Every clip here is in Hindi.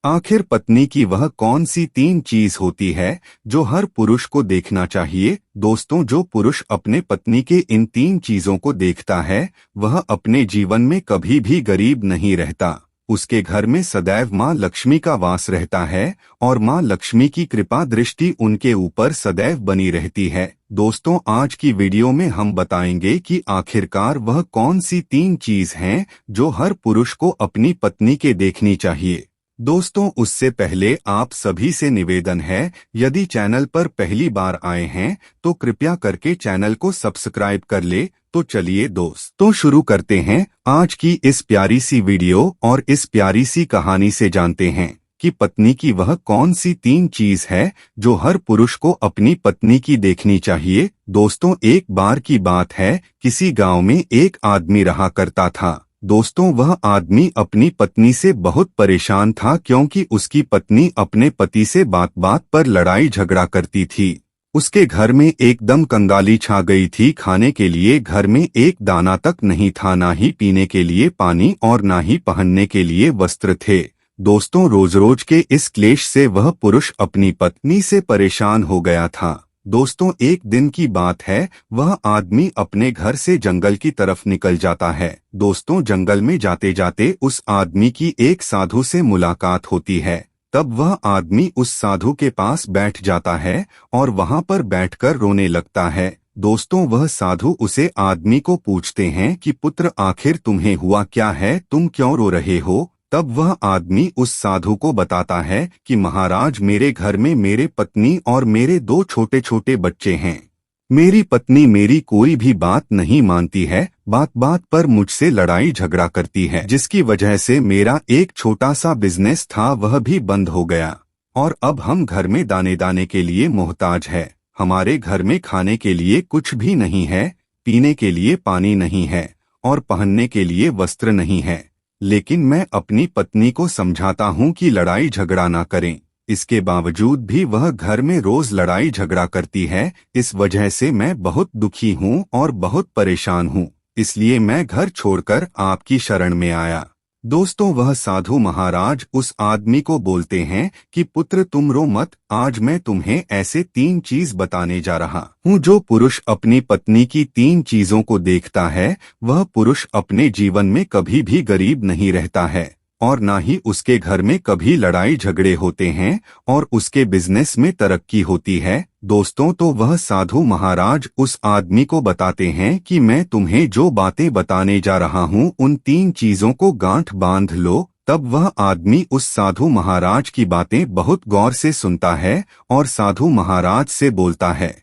आखिर पत्नी की वह कौन सी 3 चीज होती है जो हर पुरुष को देखना चाहिए। दोस्तों, जो पुरुष अपने पत्नी के इन 3 चीजों को देखता है वह अपने जीवन में कभी भी गरीब नहीं रहता। उसके घर में सदैव माँ लक्ष्मी का वास रहता है और माँ लक्ष्मी की कृपा दृष्टि उनके ऊपर सदैव बनी रहती है। दोस्तों, आज की वीडियो में हम बताएंगे कि आखिरकार वह कौन सी 3 चीज हैं जो हर पुरुष को अपनी पत्नी के देखनी चाहिए। दोस्तों, उससे पहले आप सभी से निवेदन है, यदि चैनल पर पहली बार आए हैं तो कृपया करके चैनल को सब्सक्राइब कर ले। तो चलिए दोस्तों शुरू करते हैं आज की इस प्यारी सी वीडियो और इस प्यारी सी कहानी से जानते हैं कि पत्नी की वह कौन सी 3 चीज है जो हर पुरुष को अपनी पत्नी की देखनी चाहिए। दोस्तों, एक बार की बात है, किसी गांव में एक आदमी रहा करता था। दोस्तों, वह आदमी अपनी पत्नी से बहुत परेशान था क्योंकि उसकी पत्नी अपने पति से बात बात पर लड़ाई झगड़ा करती थी। उसके घर में एकदम कंगाली छा गई थी। खाने के लिए घर में एक दाना तक नहीं था, ना ही पीने के लिए पानी और ना ही पहनने के लिए वस्त्र थे। दोस्तों, रोज रोज के इस क्लेश से वह पुरुष अपनी पत्नी से परेशान हो गया था। दोस्तों, एक दिन की बात है, वह आदमी अपने घर से जंगल की तरफ निकल जाता है। दोस्तों, जंगल में जाते जाते उस आदमी की एक साधु से मुलाकात होती है। तब वह आदमी उस साधु के पास बैठ जाता है और वहां पर बैठकर रोने लगता है। दोस्तों, वह साधु उसे आदमी को पूछते हैं कि पुत्र, आखिर तुम्हें हुआ क्या है, तुम क्यों रो रहे हो। तब वह आदमी उस साधु को बताता है कि महाराज, मेरे घर में मेरे पत्नी और मेरे 2 छोटे छोटे बच्चे हैं। मेरी पत्नी मेरी कोई भी बात नहीं मानती है, बात बात पर मुझसे लड़ाई झगड़ा करती है, जिसकी वजह से मेरा एक छोटा सा बिजनेस था वह भी बंद हो गया और अब हम घर में दाने दाने के लिए मोहताज है। हमारे घर में खाने के लिए कुछ भी नहीं है, पीने के लिए पानी नहीं है और पहनने के लिए वस्त्र नहीं है। लेकिन मैं अपनी पत्नी को समझाता हूँ कि लड़ाई झगड़ा ना करें, इसके बावजूद भी वह घर में रोज लड़ाई झगड़ा करती है। इस वजह से मैं बहुत दुखी हूँ और बहुत परेशान हूँ, इसलिए मैं घर छोड़कर आपकी शरण में आया। दोस्तों, वह साधु महाराज उस आदमी को बोलते हैं कि पुत्र, तुम रो मत, आज मैं तुम्हें ऐसे 3 चीज बताने जा रहा हूँ। जो पुरुष अपनी पत्नी की 3 चीजों को देखता है वह पुरुष अपने जीवन में कभी भी गरीब नहीं रहता है और ना ही उसके घर में कभी लड़ाई झगड़े होते हैं और उसके बिजनेस में तरक्की होती है। दोस्तों, तो वह साधु महाराज उस आदमी को बताते हैं कि मैं तुम्हें जो बातें बताने जा रहा हूँ उन 3 चीजों को गांठ बांध लो। तब वह आदमी उस साधु महाराज की बातें बहुत गौर से सुनता है और साधु महाराज से बोलता है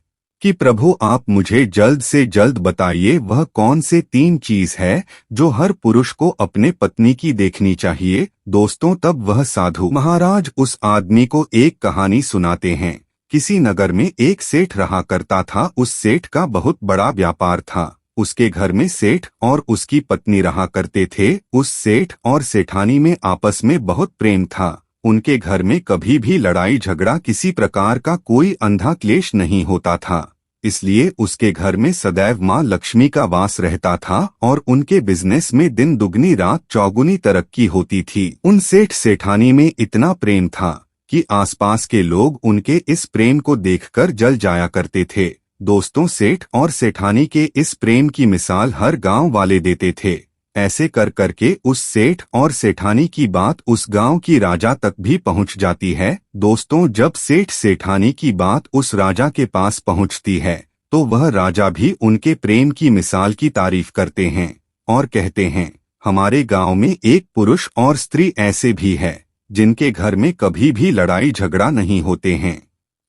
कि प्रभु, आप मुझे जल्द से जल्द बताइए वह कौन से 3 चीज है जो हर पुरुष को अपने पत्नी की देखनी चाहिए। दोस्तों, तब वह साधु महाराज उस आदमी को एक कहानी सुनाते हैं। किसी नगर में एक सेठ रहा करता था। उस सेठ का बहुत बड़ा व्यापार था। उसके घर में सेठ और उसकी पत्नी रहा करते थे। उस सेठ और सेठानी में आपस में बहुत प्रेम था। उनके घर में कभी भी लड़ाई झगड़ा, किसी प्रकार का कोई अंधा क्लेश नहीं होता था, इसलिए उसके घर में सदैव माँ लक्ष्मी का वास रहता था और उनके बिजनेस में दिन दुगनी रात चौगुनी तरक्की होती थी। उन सेठ सेठानी में इतना प्रेम था कि आसपास के लोग उनके इस प्रेम को देखकर जल जाया करते थे। दोस्तों, सेठ और सेठानी के इस प्रेम की मिसाल हर गांव वाले देते थे। ऐसे कर करके उस सेठ और सेठानी की बात उस गांव की राजा तक भी पहुंच जाती है। दोस्तों, जब सेठ सेठानी की बात उस राजा के पास पहुंचती है तो वह राजा भी उनके प्रेम की मिसाल की तारीफ करते हैं और कहते हैं, हमारे गांव में एक पुरुष और स्त्री ऐसे भी है जिनके घर में कभी भी लड़ाई झगड़ा नहीं होते हैं।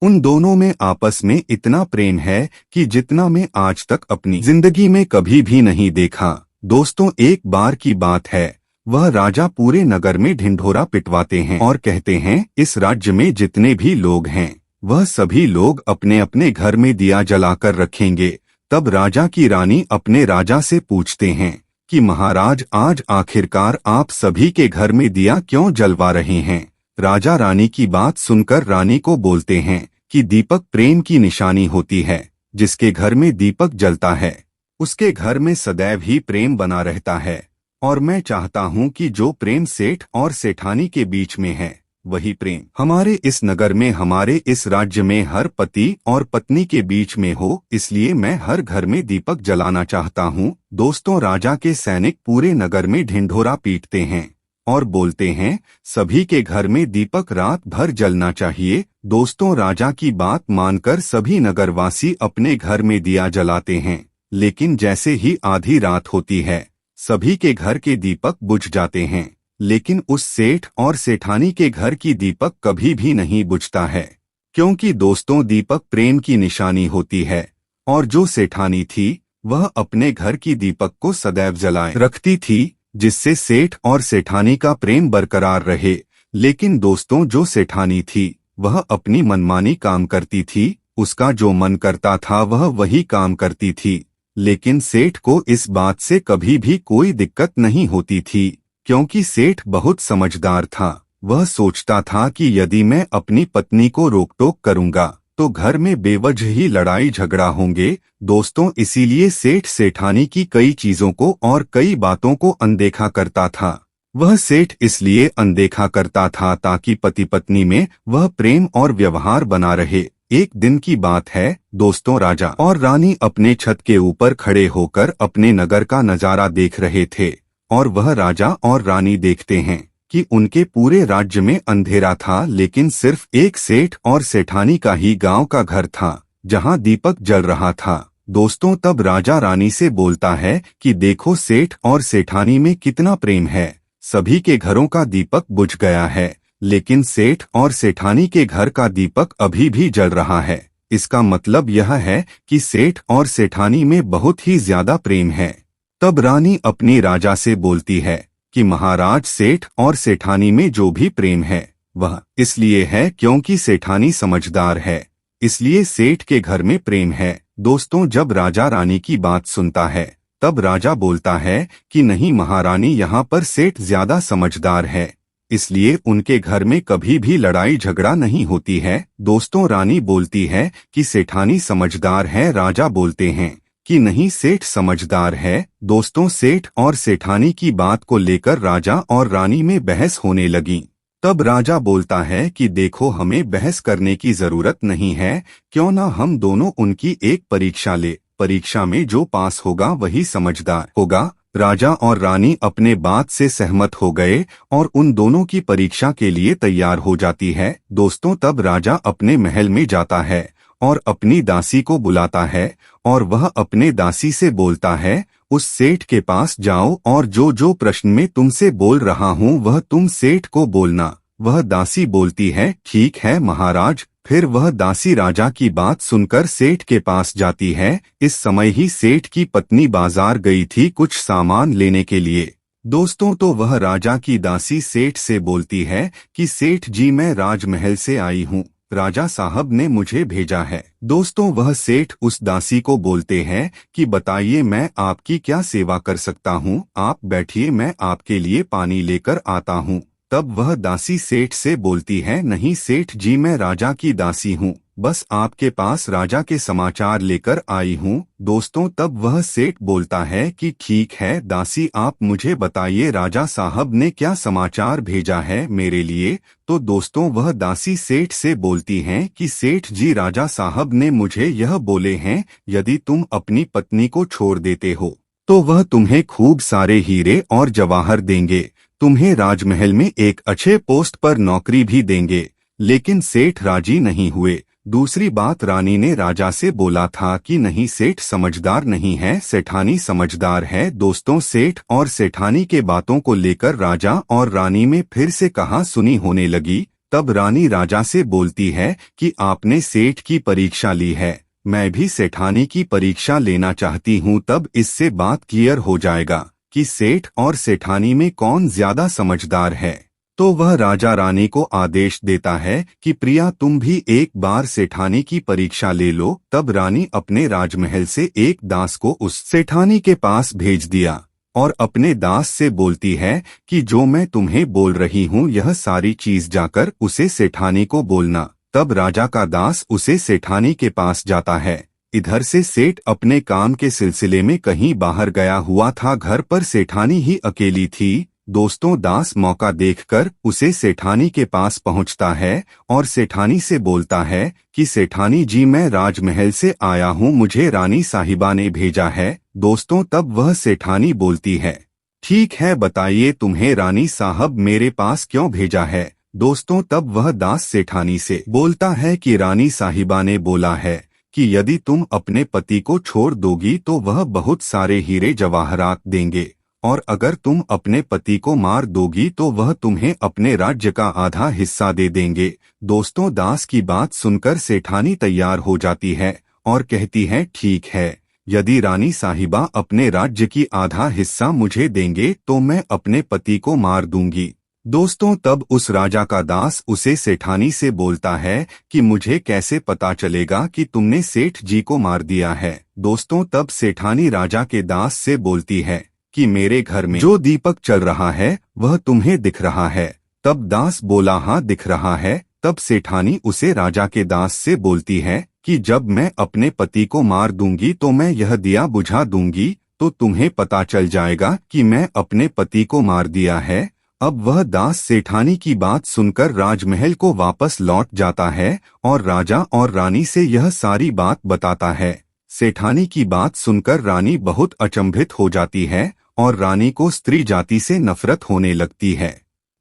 उन दोनों में आपस में इतना प्रेम है कि जितना मैं आज तक अपनी जिंदगी में कभी भी नहीं देखा। दोस्तों, एक बार की बात है, वह राजा पूरे नगर में ढिंढोरा पिटवाते हैं और कहते हैं, इस राज्य में जितने भी लोग हैं वह सभी लोग अपने अपने घर में दिया जलाकर रखेंगे। तब राजा की रानी अपने राजा से पूछते हैं कि महाराज, आज आखिरकार आप सभी के घर में दिया क्यों जलवा रहे हैं। राजा रानी की बात सुनकर रानी को बोलते हैं कि दीपक प्रेम की निशानी होती है। जिसके घर में दीपक जलता है उसके घर में सदैव ही प्रेम बना रहता है और मैं चाहता हूं कि जो प्रेम सेठ और सेठानी के बीच में है वही प्रेम हमारे इस नगर में, हमारे इस राज्य में हर पति और पत्नी के बीच में हो, इसलिए मैं हर घर में दीपक जलाना चाहता हूँ। दोस्तों, राजा के सैनिक पूरे नगर में ढिंढोरा पीटते हैं और बोलते हैं सभी के घर में दीपक रात भर जलना चाहिए। दोस्तों, राजा की बात मानकर सभी नगरवासी अपने घर में दिया जलाते हैं, लेकिन जैसे ही आधी रात होती है सभी के घर के दीपक बुझ जाते हैं, लेकिन उस सेठ और सेठानी के घर की दीपक कभी भी नहीं बुझता है, क्योंकि दोस्तों दीपक प्रेम की निशानी होती है और जो सेठानी थी वह अपने घर की दीपक को सदैव जलाए रखती थी, जिससे सेठ और सेठानी का प्रेम बरकरार रहे। लेकिन दोस्तों, जो सेठानी थी वह अपनी मनमानी काम करती थी, उसका जो मन करता था वह वही काम करती थी। लेकिन सेठ को इस बात से कभी भी कोई दिक्कत नहीं होती थी, क्योंकि सेठ बहुत समझदार था। वह सोचता था कि यदि मैं अपनी पत्नी को रोक टोक करूंगा तो घर में बेवजह ही लड़ाई झगड़ा होंगे। दोस्तों, इसीलिए सेठ सेठानी की कई चीजों को और कई बातों को अनदेखा करता था। वह सेठ इसलिए अनदेखा करता था ताकि पति पत्नी में वह प्रेम और व्यवहार बना रहे। एक दिन की बात है दोस्तों, राजा और रानी अपने छत के ऊपर खड़े होकर अपने नगर का नजारा देख रहे थे और वह राजा और रानी देखते हैं कि उनके पूरे राज्य में अंधेरा था, लेकिन सिर्फ एक सेठ और सेठानी का ही गांव का घर था जहां दीपक जल रहा था। दोस्तों, तब राजा रानी से बोलता है कि देखो सेठ और सेठानी में कितना प्रेम है, सभी के घरों का दीपक बुझ गया है, लेकिन सेठ और सेठानी के घर का दीपक अभी भी जल रहा है। इसका मतलब यह है कि सेठ और सेठानी में बहुत ही ज्यादा प्रेम है। तब रानी अपनी राजा से बोलती है कि महाराज, सेठ और सेठानी में जो भी प्रेम है वह इसलिए है क्योंकि सेठानी समझदार है, इसलिए सेठ के घर में प्रेम है। दोस्तों, जब राजा रानी की बात सुनता है तब राजा बोलता है कि नहीं महारानी, यहाँ पर सेठ ज्यादा समझदार है, इसलिए उनके घर में कभी भी लड़ाई झगड़ा नहीं होती है। दोस्तों, रानी बोलती है कि सेठानी समझदार है, राजा बोलते हैं कि नहीं सेठ समझदार है। दोस्तों, सेठ और सेठानी की बात को लेकर राजा और रानी में बहस होने लगी। तब राजा बोलता है कि देखो, हमें बहस करने की जरूरत नहीं है, क्यों ना हम दोनों उनकी एक परीक्षा ले, परीक्षा में जो पास होगा वही समझदार होगा। राजा और रानी अपने बात से सहमत हो गए और उन दोनों की परीक्षा के लिए तैयार हो जाती है। दोस्तों, तब राजा अपने महल में जाता है और अपनी दासी को बुलाता है और वह अपने दासी से बोलता है उस सेठ के पास जाओ और जो जो प्रश्न में तुमसे बोल रहा हूँ वह तुम सेठ को बोलना। वह दासी बोलती है ठीक है महाराज। फिर वह दासी राजा की बात सुनकर सेठ के पास जाती है। इस समय ही सेठ की पत्नी बाजार गई थी कुछ सामान लेने के लिए। दोस्तों, तो वह राजा की दासी सेठ से बोलती है कि सेठ जी, मैं राजमहल से आई हूँ, राजा साहब ने मुझे भेजा है। दोस्तों, वह सेठ उस दासी को बोलते हैं कि बताइए मैं आपकी क्या सेवा कर सकता हूँ, आप बैठिए, मैं आपके लिए पानी लेकर आता हूँ। तब वह दासी सेठ से बोलती है नहीं सेठ जी, मैं राजा की दासी हूँ, बस आपके पास राजा के समाचार लेकर आई हूँ। दोस्तों, तब वह सेठ बोलता है कि ठीक है दासी, आप मुझे बताइए राजा साहब ने क्या समाचार भेजा है मेरे लिए। तो दोस्तों, वह दासी सेठ से बोलती हैं कि सेठ जी, राजा साहब ने मुझे यह बोले हैं यदि तुम अपनी पत्नी को छोड़ देते हो तो वह तुम्हें खूब सारे हीरे और जवाहर देंगे, तुम्हें राजमहल में एक अच्छे पोस्ट पर नौकरी भी देंगे। लेकिन सेठ राजी नहीं हुए। दूसरी बात, रानी ने राजा से बोला था कि नहीं सेठ समझदार नहीं है, सेठानी समझदार है। दोस्तों, सेठ और सेठानी के बातों को लेकर राजा और रानी में फिर से कहा सुनी होने लगी। तब रानी राजा से बोलती है कि आपने सेठ की परीक्षा ली है, मैं भी सेठानी की परीक्षा लेना चाहती हूँ, तब इससे बात क्लियर हो जाएगा कि सेठ और सेठानी में कौन ज्यादा समझदार है। तो वह राजा रानी को आदेश देता है कि प्रिया, तुम भी एक बार सेठानी की परीक्षा ले लो। तब रानी अपने राजमहल से एक दास को उस सेठानी के पास भेज दिया और अपने दास से बोलती है कि जो मैं तुम्हें बोल रही हूँ यह सारी चीज जाकर उसे सेठानी को बोलना। तब राजा का दास उसे सेठानी के पास जाता है। इधर से सेठ अपने काम के सिलसिले में कहीं बाहर गया हुआ था, घर पर सेठानी ही अकेली थी। दोस्तों दास मौका देखकर उसे सेठानी के पास पहुंचता है और सेठानी से बोलता है कि सेठानी जी, मैं राजमहल से आया हूं, मुझे रानी साहिबा ने भेजा है। दोस्तों तब वह सेठानी बोलती है, ठीक है, बताइए तुम्हें रानी साहब मेरे पास क्यों भेजा है। दोस्तों तब वह दास सेठानी से बोलता है कि रानी साहिबा ने बोला है कि यदि तुम अपने पति को छोड़ दोगी तो वह बहुत सारे हीरे जवाहरात देंगे, और अगर तुम अपने पति को मार दोगी तो वह तुम्हें अपने राज्य का आधा हिस्सा दे देंगे। दोस्तों दास की बात सुनकर सेठानी तैयार हो जाती है और कहती है, ठीक है, यदि रानी साहिबा अपने राज्य की आधा हिस्सा मुझे देंगे तो मैं अपने पति को मार दूंगी। दोस्तों तब उस राजा का दास उसे सेठानी से बोलता है कि मुझे कैसे पता चलेगा कि तुमने सेठ जी को मार दिया है। दोस्तों तब सेठानी राजा के दास से बोलती है कि मेरे घर में जो दीपक चल रहा है वह तुम्हें दिख रहा है। तब दास बोला, हाँ दिख रहा है। तब सेठानी उसे राजा के दास से बोलती है कि जब मैं अपने पति को मार दूंगी तो मैं यह दिया बुझा दूंगी तो तुम्हें पता चल जाएगा कि मैं अपने पति को मार दिया है। अब वह दास सेठानी की बात सुनकर राजमहल को वापस लौट जाता है और राजा और रानी से यह सारी बात बताता है। सेठानी की बात सुनकर रानी बहुत अचंभित हो जाती है और रानी को स्त्री जाति से नफरत होने लगती है।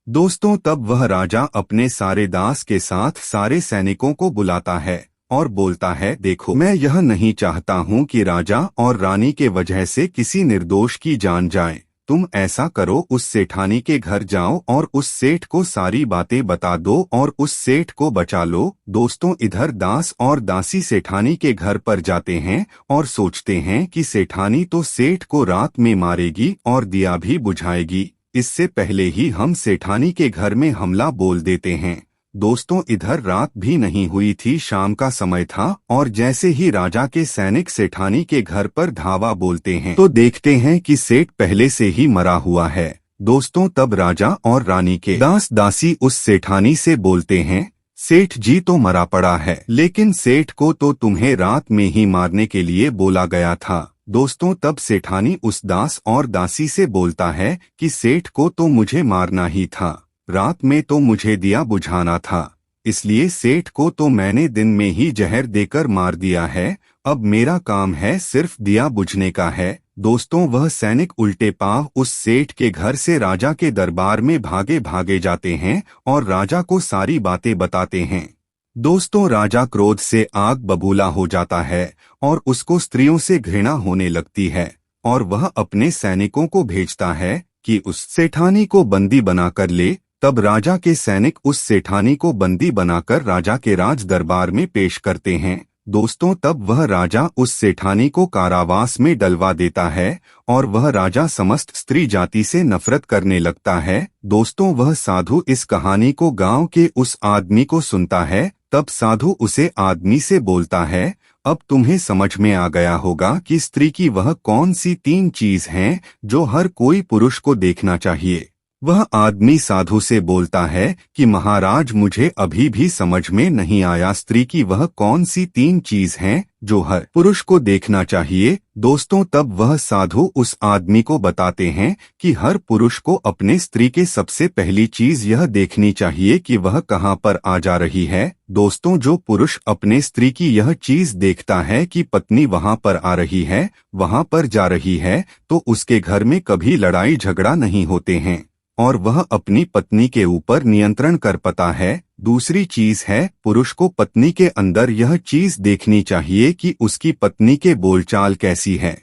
दोस्तों तब वह राजा अपने सारे दास के साथ सारे सैनिकों को बुलाता है और बोलता है, देखो, मैं यह नहीं चाहता हूं कि राजा और रानी के वजह से किसी निर्दोष की जान जाए। तुम ऐसा करो, उस सेठानी के घर जाओ और उस सेठ को सारी बातें बता दो और उस सेठ को बचा लो। दोस्तों इधर दास और दासी सेठानी के घर पर जाते हैं और सोचते हैं कि सेठानी तो सेठ को रात में मारेगी और दिया भी बुझाएगी, इससे पहले ही हम सेठानी के घर में हमला बोल देते हैं। दोस्तों इधर रात भी नहीं हुई थी, शाम का समय था और जैसे ही राजा के सैनिक सेठानी के घर पर धावा बोलते हैं तो देखते हैं कि सेठ पहले से ही मरा हुआ है। दोस्तों तब राजा और रानी के दास दासी उस सेठानी से बोलते हैं, सेठ जी तो मरा पड़ा है, लेकिन सेठ को तो तुम्हें रात में ही मारने के लिए बोला गया था। दोस्तों तब सेठानी उस दास और दासी से बोलता है कि सेठ को तो मुझे मारना ही था, रात में तो मुझे दिया बुझाना था, इसलिए सेठ को तो मैंने दिन में ही जहर देकर मार दिया है। अब मेरा काम है सिर्फ दिया बुझने का है। दोस्तों वह सैनिक उल्टे पांव उस सेठ के घर से राजा के दरबार में भागे भागे जाते हैं और राजा को सारी बातें बताते हैं। दोस्तों राजा क्रोध से आग बबूला हो जाता है और उसको स्त्रियों से घृणा होने लगती है और वह अपने सैनिकों को भेजता है कि उस सेठानी को बंदी बनाकर ले। तब राजा के सैनिक उस सेठानी को बंदी बनाकर राजा के राज दरबार में पेश करते हैं। दोस्तों तब वह राजा उस सेठानी को कारावास में डलवा देता है और वह राजा समस्त स्त्री जाति से नफरत करने लगता है। दोस्तों वह साधु इस कहानी को गांव के उस आदमी को सुनता है। तब साधु उसे आदमी से बोलता है, अब तुम्हें समझ में आ गया होगा कि स्त्री की वह कौन सी 3 चीज हैं जो हर कोई पुरुष को देखना चाहिए। वह आदमी साधु से बोलता है कि महाराज मुझे अभी भी समझ में नहीं आया, स्त्री की वह कौन सी 3 चीज हैं जो हर पुरुष को देखना चाहिए। दोस्तों तब वह साधु उस आदमी को बताते हैं कि हर पुरुष को अपने स्त्री के सबसे पहली चीज यह देखनी चाहिए कि वह कहाँ पर आ जा रही है। दोस्तों जो पुरुष अपने स्त्री की यह चीज देखता है कि पत्नी वहाँ पर आ रही है, वहाँ पर जा रही है, तो उसके घर में कभी लड़ाई झगड़ा नहीं होते हैं और वह अपनी पत्नी के ऊपर नियंत्रण कर पाता है। दूसरी चीज है, पुरुष को पत्नी के अंदर यह चीज देखनी चाहिए कि उसकी पत्नी के बोलचाल कैसी है,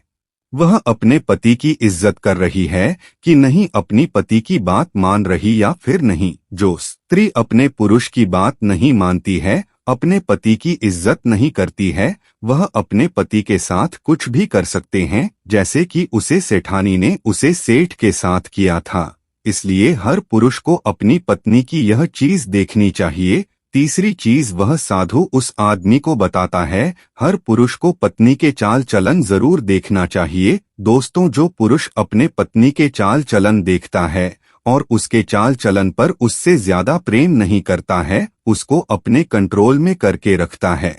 वह अपने पति की इज्जत कर रही है कि नहीं, अपनी पति की बात मान रही या फिर नहीं। जो स्त्री अपने पुरुष की बात नहीं मानती है, अपने पति की इज्जत नहीं करती है, वह अपने पति के साथ कुछ भी कर सकते हैं, जैसे कि उसे सेठानी ने उसे सेठ के साथ किया था। इसलिए हर पुरुष को अपनी पत्नी की यह चीज देखनी चाहिए। तीसरी चीज वह साधु उस आदमी को बताता है, हर पुरुष को पत्नी के चाल चलन जरूर देखना चाहिए। दोस्तों जो पुरुष अपने पत्नी के चाल चलन देखता है और उसके चाल चलन पर उससे ज्यादा प्रेम नहीं करता है, उसको अपने कंट्रोल में करके रखता है।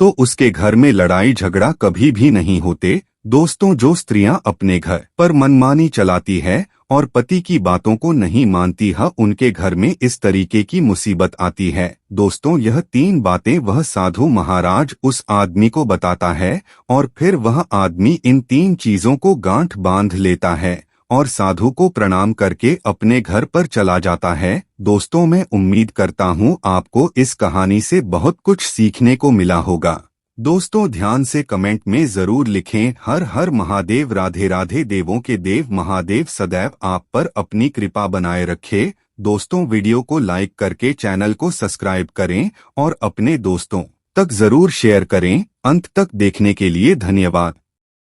तो उसके घर में लड़ाई झगड़ा कभी भी नहीं होते। दोस्तों, जो स्त्रियां अपने घर पर मनमानी चलाती है और पति की बातों को नहीं मानती है, उनके घर में इस तरीके की मुसीबत आती है। दोस्तों, यह 3 बातें वह साधु महाराज उस आदमी को बताता है और फिर वह आदमी इन 3 चीजों को गांठ बांध लेता है और साधु को प्रणाम करके अपने घर पर चला जाता है। दोस्तों, मैं उम्मीद करता हूँ आपको इस कहानी से बहुत कुछ सीखने को मिला होगा। दोस्तों, ध्यान से कमेंट में जरूर लिखें, हर हर महादेव, राधे राधे। देवों के देव महादेव सदैव आप पर अपनी कृपा बनाए रखे। दोस्तों, वीडियो को लाइक करके चैनल को सब्सक्राइब करें और अपने दोस्तों तक जरूर शेयर करें। अंत तक देखने के लिए धन्यवाद।